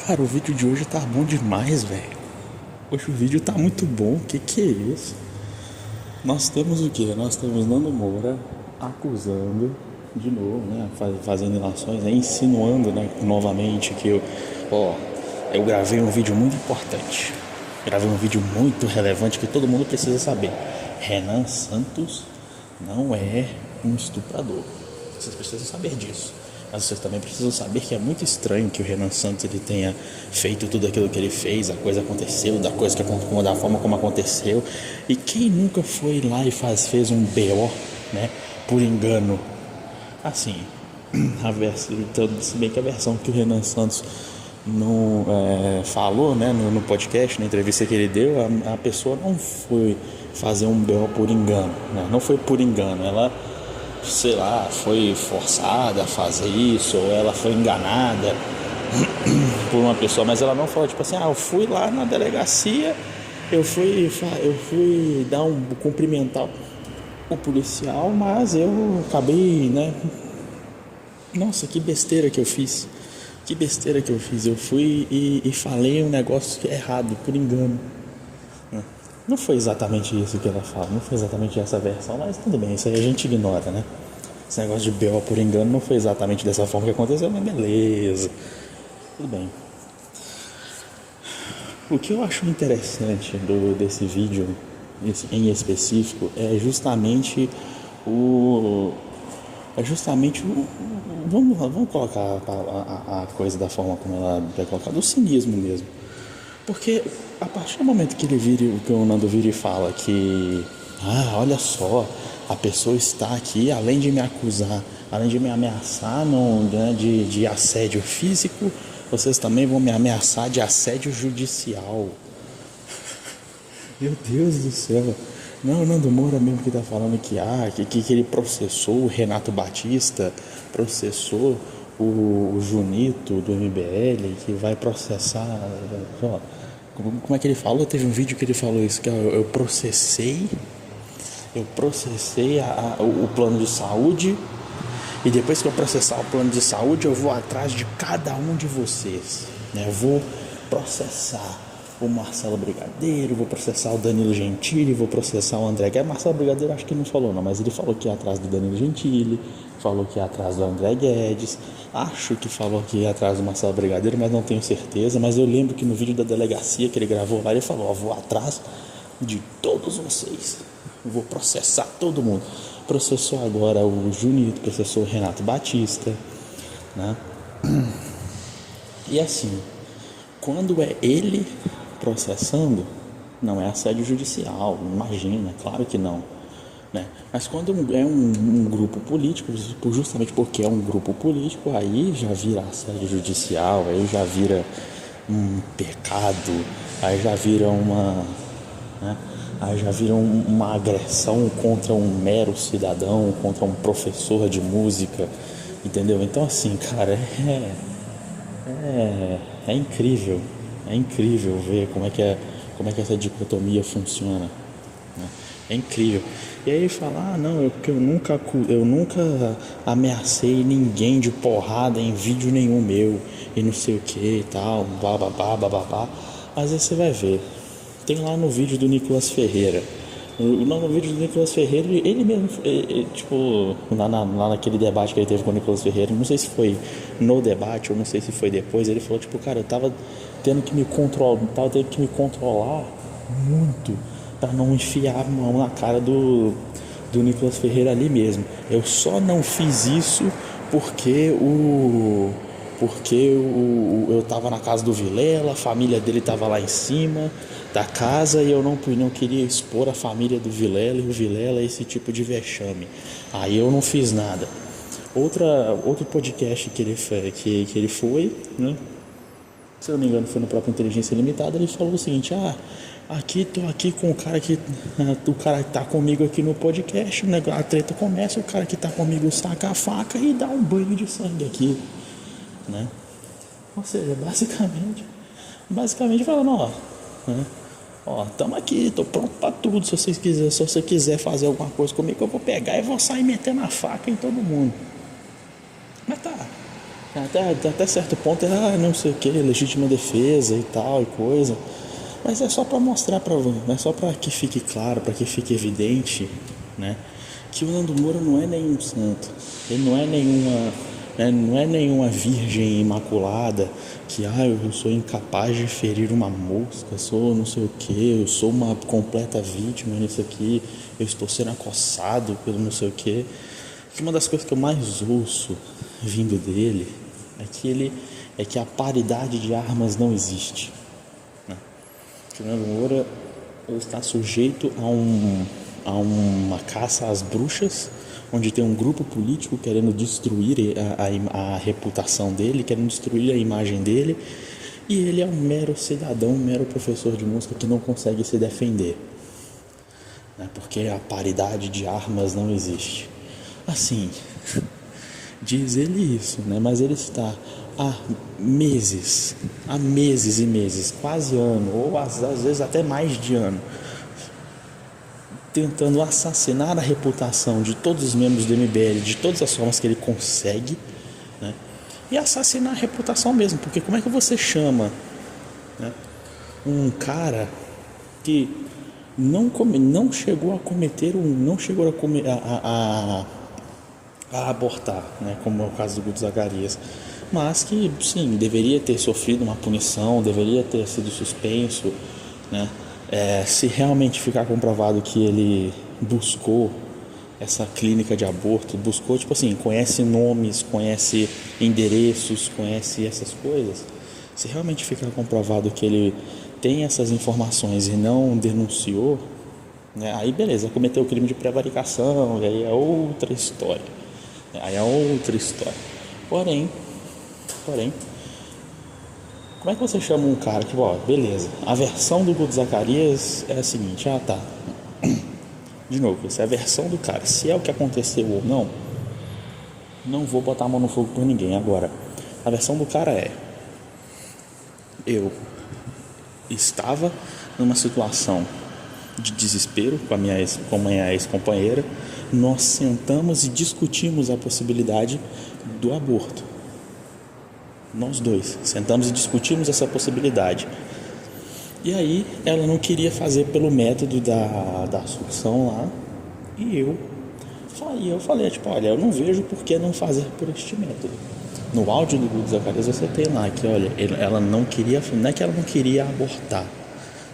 Cara, o vídeo de hoje tá bom demais, velho. Hoje o vídeo tá muito bom. Que é isso? Nós temos o quê? Nós temos Nando Moura acusando de novo, né? Fazendo ilações, né? Insinuando, né? Novamente que eu gravei um vídeo muito importante. Gravei um vídeo muito relevante que todo mundo precisa saber. Renan Santos não é um estuprador. Vocês precisam saber disso. Mas vocês também precisam saber que é muito estranho que o Renan Santos ele tenha feito tudo aquilo que ele fez, a coisa aconteceu, da forma como aconteceu. E quem nunca foi lá e fez um BO, né, por engano? Assim, se bem que a versão que o Renan Santos não falou, né, no podcast, na entrevista que ele deu, a pessoa não foi fazer um BO por engano, né? Não foi por engano, ela, sei lá, foi forçada a fazer isso, ou ela foi enganada por uma pessoa, mas ela não falou tipo assim, eu fui lá na delegacia, eu fui cumprimentar o policial, mas eu acabei, né? Nossa, que besteira que eu fiz. Que besteira que eu fiz. Eu fui e falei um negócio errado, por engano. Não foi exatamente isso que ela fala, não foi exatamente essa versão, mas tudo bem, isso aí a gente ignora, né? Esse negócio de BO por engano não foi exatamente dessa forma que aconteceu, mas beleza. Tudo bem. O que eu acho interessante desse vídeo em específico é justamente o. Vamos colocar a coisa da forma como ela é colocada, o cinismo mesmo. Porque a partir do momento que que o Nando vira e fala que, olha só, a pessoa está aqui, além de me acusar, além de me ameaçar né, de assédio físico, vocês também vão me ameaçar de assédio judicial. Meu Deus do céu. Não, o Nando Moura mesmo que tá falando que ele processou o Renato Batista, processou o Junito do MBL, que vai processar. Como é que ele falou? Teve um vídeo que ele falou isso, que eu processei o plano de saúde, e depois que eu processar o plano de saúde, eu vou atrás de cada um de vocês, né? Eu vou processar o Marcelo Brigadeiro, vou processar o Danilo Gentili, vou processar o André Guedes. Marcelo Brigadeiro acho que não falou não, mas ele falou que ia atrás do Danilo Gentili, falou que ia atrás do André Guedes, acho que falou que ia atrás do Marcelo Brigadeiro, mas não tenho certeza. Mas eu lembro que no vídeo da delegacia que ele gravou lá, ele falou, vou atrás de todos vocês, vou processar todo mundo. Processou agora o Junito, processou o Renato Batista, né? E assim, quando é ele processando, não é assédio judicial, imagina, claro que não, né? Mas quando é um grupo político, justamente porque é um grupo político, aí já vira assédio judicial, aí já vira um pecado, aí já vira uma agressão contra um mero cidadão, contra um professor de música, entendeu? Então assim, cara, é incrível. É incrível ver como é que essa dicotomia funciona, né? É incrível. E aí ele fala, eu nunca ameacei ninguém de porrada em vídeo nenhum meu, e não sei o que e tal, bababá. Mas aí você vai ver, tem lá no vídeo do Nicolas Ferreira. No vídeo do Nicolas Ferreira, ele mesmo, tipo, lá naquele debate que ele teve com o Nicolas Ferreira, não sei se foi no debate ou não sei se foi depois, ele falou, tipo, cara, eu tava tendo que me controlar muito pra não enfiar a mão na cara do Nicolas Ferreira ali mesmo. Eu só não fiz isso porque eu tava na casa do Vilela, a família dele tava lá em cima da casa e eu não queria expor a família do Vilela e o Vilela a esse tipo de vexame. Aí eu não fiz nada. Outro podcast que ele foi, né? Se eu não me engano foi no próprio Inteligência Limitada, ele falou o seguinte, tô aqui com o cara que tá comigo aqui no podcast, a treta começa, o cara que tá comigo saca a faca e dá um banho de sangue aqui, né? Ou seja, basicamente falando, tamo aqui, tô pronto pra tudo, se você quiser fazer alguma coisa comigo, eu vou pegar e vou sair metendo a faca em todo mundo. Mas tá, Até certo ponto não sei o que, legítima defesa e tal e coisa. Mas é só para mostrar é só para que fique claro, para que fique evidente, né, que o Nando Moura não é nenhum santo. Ele não é nenhuma, né, não é nenhuma virgem imaculada que eu sou incapaz de ferir uma mosca, sou não sei o que, eu sou uma completa vítima nisso aqui, eu estou sendo acossado pelo não sei o que. Uma das coisas que eu mais ouço vindo dele é que a paridade de armas não existe, né? Que o Nando Moura está sujeito a uma caça às bruxas, onde tem um grupo político querendo destruir a reputação dele, querendo destruir a imagem dele, e ele é um mero cidadão, um mero professor de música que não consegue se defender, né? Porque a paridade de armas não existe. Assim, diz ele isso, né? Mas ele está há meses e meses, quase ano, ou às vezes até mais de ano, tentando assassinar a reputação de todos os membros do MBL, de todas as formas que ele consegue, né? E assassinar a reputação mesmo, porque como é que você chama, né, um cara que não chegou a cometer a abortar, né, como é o caso do Guto Zacarias, mas que sim, deveria ter sofrido uma punição, deveria ter sido suspenso, né? Se realmente ficar comprovado que ele buscou essa clínica de aborto, buscou, tipo assim, conhece nomes, conhece endereços, conhece essas coisas, se realmente ficar comprovado que ele tem essas informações e não denunciou, né, aí beleza, cometeu o crime de prevaricação, e aí é outra história. Porém, como é que você chama um cara que, beleza, a versão do Guto Zacarias é a seguinte, tá, de novo, essa é a versão do cara, se é o que aconteceu ou não vou botar a mão no fogo por ninguém. Agora, a versão do cara eu estava numa situação de desespero com a minha ex-companheira, nós sentamos e discutimos a possibilidade do aborto. Nós dois sentamos e discutimos essa possibilidade. E aí ela não queria fazer pelo método da sucção lá, e eu falei, tipo, olha, eu não vejo por que não fazer por este método. No áudio do Guto Zacarias você tem lá que, olha, ela não queria, não é que ela não queria abortar,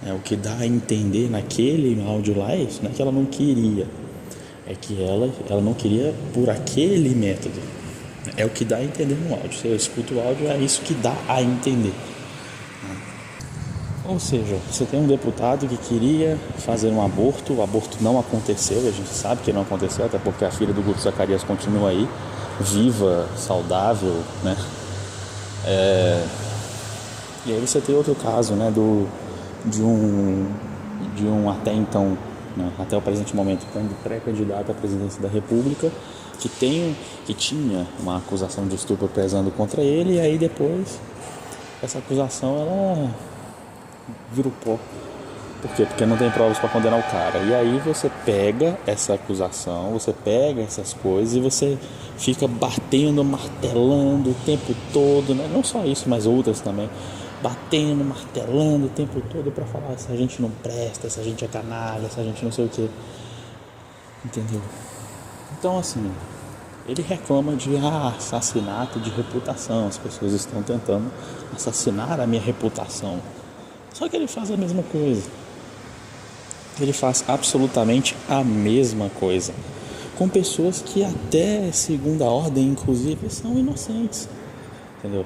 né? O que dá a entender naquele áudio lá é isso, não é que ela não queria, é que ela não queria por aquele método. É o que dá a entender no áudio. Se eu escuto o áudio, é isso que dá a entender. Ou seja, você tem um deputado que queria fazer um aborto, o aborto não aconteceu, a gente sabe que não aconteceu, até porque a filha do Guto Zacarias continua aí, viva, saudável, né? E aí você tem outro caso, né, de um até então, né, até o presente momento, pré-candidato à presidência da República, que tinha uma acusação de estupro pesando contra ele, e aí depois essa acusação ela virou pó. Por quê? Porque não tem provas para condenar o cara. E aí você pega essa acusação, você pega essas coisas e você fica batendo, martelando o tempo todo, né? Não só isso, mas outras também. Batendo, martelando o tempo todo para falar essa gente não presta, essa gente é canalha, essa gente não sei o que. Entendeu? Então, assim, ele reclama de assassinato de reputação. As pessoas estão tentando assassinar a minha reputação. Só que ele faz a mesma coisa. Ele faz absolutamente a mesma coisa com pessoas que até segunda ordem, inclusive, são inocentes. Entendeu?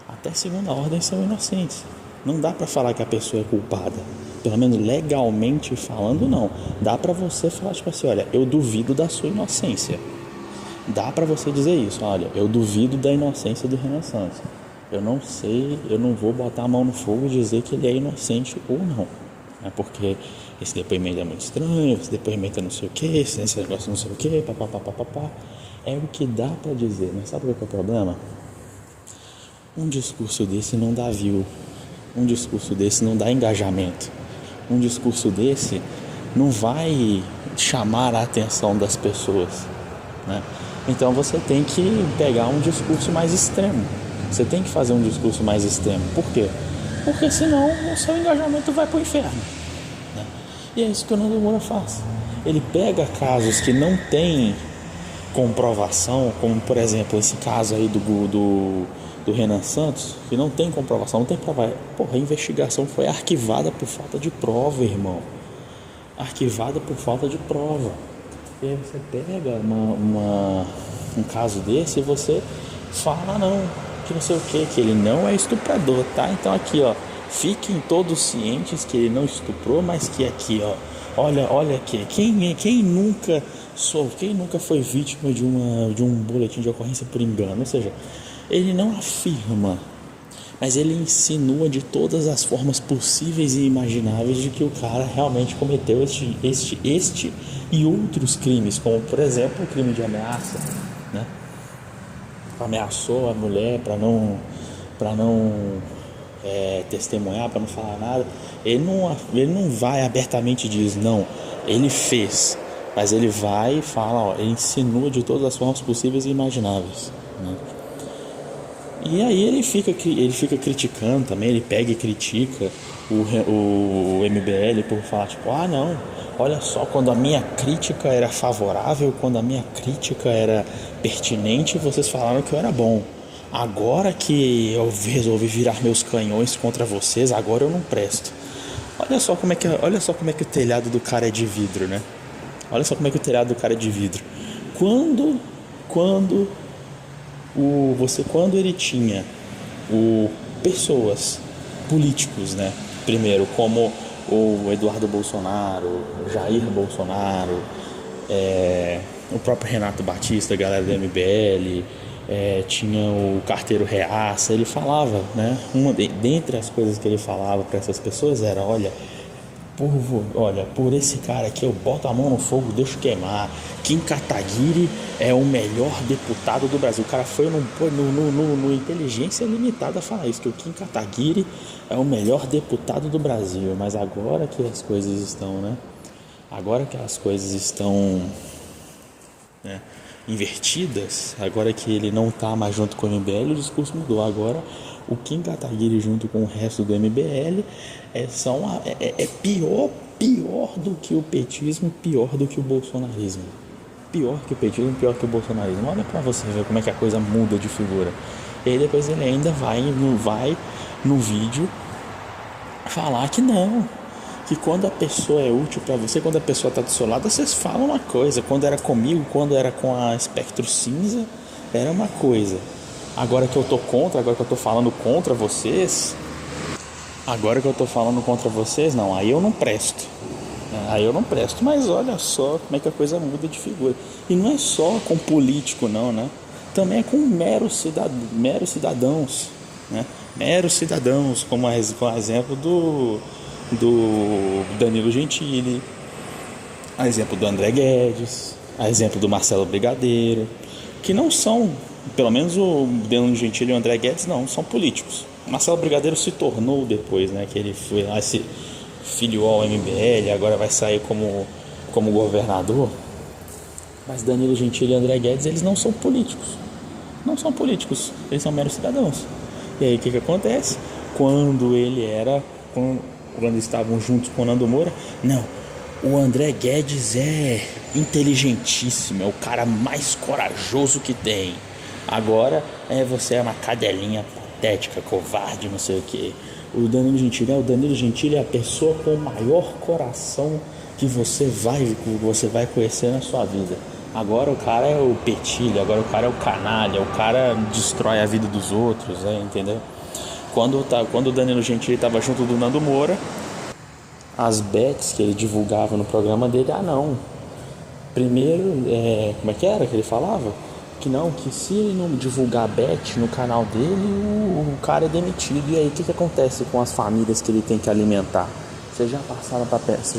Até segunda ordem são inocentes. Não dá pra falar que a pessoa é culpada. Pelo menos legalmente falando, não. Dá pra você falar, tipo assim, olha, eu duvido da sua inocência. Dá pra você dizer isso, olha, eu duvido da inocência do Renan Santos. Eu não sei, eu não vou botar a mão no fogo e dizer que ele é inocente ou não. Porque esse depoimento é muito estranho, esse depoimento é não sei o que, esse negócio não sei o que, papapá. É o que dá pra dizer, mas sabe qual é o problema? Um discurso desse não dá view, um discurso desse não dá engajamento, um discurso desse não vai chamar a atenção das pessoas, né? Então você tem que pegar um discurso mais extremo. Você tem que fazer um discurso mais extremo. Por quê? Porque senão o seu engajamento vai para o inferno, né? E é isso que o Nando Moura faz. Ele pega casos que não tem comprovação, como por exemplo esse caso aí do Renan Santos, que não tem comprovação, não tem prova. Porra, a investigação foi arquivada por falta de prova, irmão. Arquivada por falta de prova. E aí você pega um caso desse e você fala, não, que não sei o que ele não é estuprador, tá? Então aqui, ó, fiquem todos cientes que ele não estuprou, mas que aqui, ó, olha aqui, quem nunca foi vítima de um boletim de ocorrência por engano? Ou seja, ele não afirma, mas ele insinua de todas as formas possíveis e imagináveis de que o cara realmente cometeu este e outros crimes, como por exemplo o crime de ameaça, né? Ameaçou a mulher para não testemunhar, para não falar nada. Ele não vai abertamente e diz não, ele fez, mas ele vai e fala, ó, ele insinua de todas as formas possíveis e imagináveis, né? E aí ele fica criticando também, ele pega e critica o MBL por falar tipo, não, olha só, quando a minha crítica era favorável, quando a minha crítica era pertinente, vocês falaram que eu era bom. Agora que eu resolvi virar meus canhões contra vocês, agora eu não presto. Olha só como é que o telhado do cara é de vidro, né? Olha só como é que o telhado do cara é de vidro. Quando ele tinha pessoas, políticos, né? Primeiro, como o Eduardo Bolsonaro, o Jair Bolsonaro, o próprio Renato Batista, a galera do MBL, tinha o carteiro Reaça. Ele falava, né? Dentre as coisas que ele falava para essas pessoas era, olha, por esse cara aqui eu boto a mão no fogo, deixo queimar. Kim Kataguiri é o melhor deputado do Brasil. O cara foi no Inteligência Limitada falar isso, que o Kim Kataguiri é o melhor deputado do Brasil. Mas agora que as coisas estão, né? Agora que as coisas estão, né, invertidas, agora que ele não está mais junto com o MBL, o discurso mudou. Agora o Kim Kataguiri junto com o resto do MBL é pior do que o petismo, pior do que o bolsonarismo. Pior que o petismo, pior que o bolsonarismo. Olha pra você ver como é que a coisa muda de figura. E aí depois ele ainda vai no vídeo falar que não, que quando a pessoa é útil pra você, quando a pessoa tá do seu lado, vocês falam uma coisa. Quando era comigo, quando era com a Espectro Cinza, era uma coisa. Agora que eu tô contra, agora que eu tô falando contra vocês, não, aí eu não presto. Mas olha só como é que a coisa muda de figura. E não é só com político não, né? Também é com meros cidadãos, né? Meros cidadãos, como a exemplo do Danilo Gentili, a exemplo do André Guedes, a exemplo do Marcelo Brigadeiro, que não são, pelo menos o Danilo Gentili e o André Guedes não são políticos. Marcelo Brigadeiro se tornou depois, né? Que ele foi lá, se filiou ao MBL, agora vai sair como governador. Mas Danilo Gentili e André Guedes, eles não são políticos. Não são políticos, eles são meros cidadãos. E aí o que acontece? Quando estavam juntos com o Nando Moura, não, o André Guedes é inteligentíssimo, é o cara mais corajoso que tem. Agora você é uma cadelinha patética, covarde, não sei o que. O Danilo Gentili é a pessoa com o maior coração que você vai conhecer na sua vida. Agora o cara é o petilho, agora o cara é o canalha, o cara destrói a vida dos outros, entendeu? Quando o Danilo Gentili estava junto do Nando Moura, as bets que ele divulgava no programa dele, não. Primeiro, como é que era que ele falava? Que se ele não divulgar bet no canal dele, o cara é demitido. E aí o que acontece com as famílias que ele tem que alimentar? Vocês já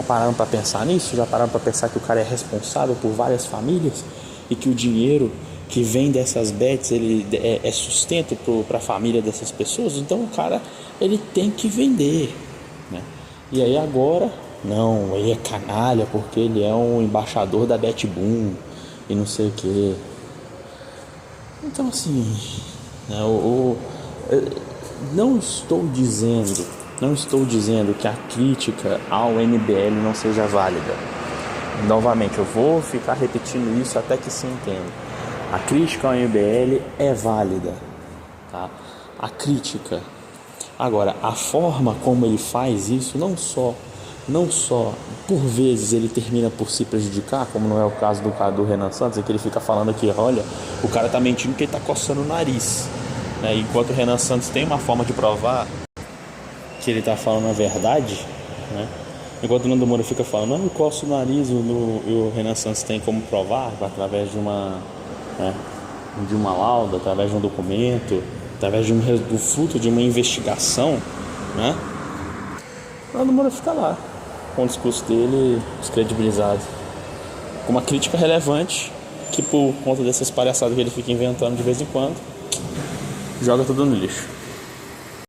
pararam para pensar nisso? Já pararam para pensar que o cara é responsável por várias famílias? E que o dinheiro que vem dessas bets ele é sustento para a família dessas pessoas? Então o cara ele tem que vender, né? E aí agora, não, ele é canalha porque ele é um embaixador da Bet Boom e não sei o que. Então, assim, né, não estou dizendo que a crítica ao MBL não seja válida. Novamente, eu vou ficar repetindo isso até que se entenda. A crítica ao MBL é válida, tá? A crítica. Agora, a forma como ele faz isso, não só por vezes ele termina por se prejudicar, como não é o caso do Renan Santos, em que ele fica falando aqui, olha, o cara tá mentindo porque ele tá coçando o nariz, né? Enquanto o Renan Santos tem uma forma de provar que ele tá falando a verdade, né? Enquanto o Nando Moura fica falando, não, eu coço o nariz, e o Renan Santos tem como provar através de uma, né, de uma lauda, através de um documento, através do fruto de uma investigação, né? O Nando Moura fica lá com o discurso dele descredibilizado, com uma crítica relevante que, por conta dessas palhaçadas que ele fica inventando de vez em quando, joga tudo no lixo.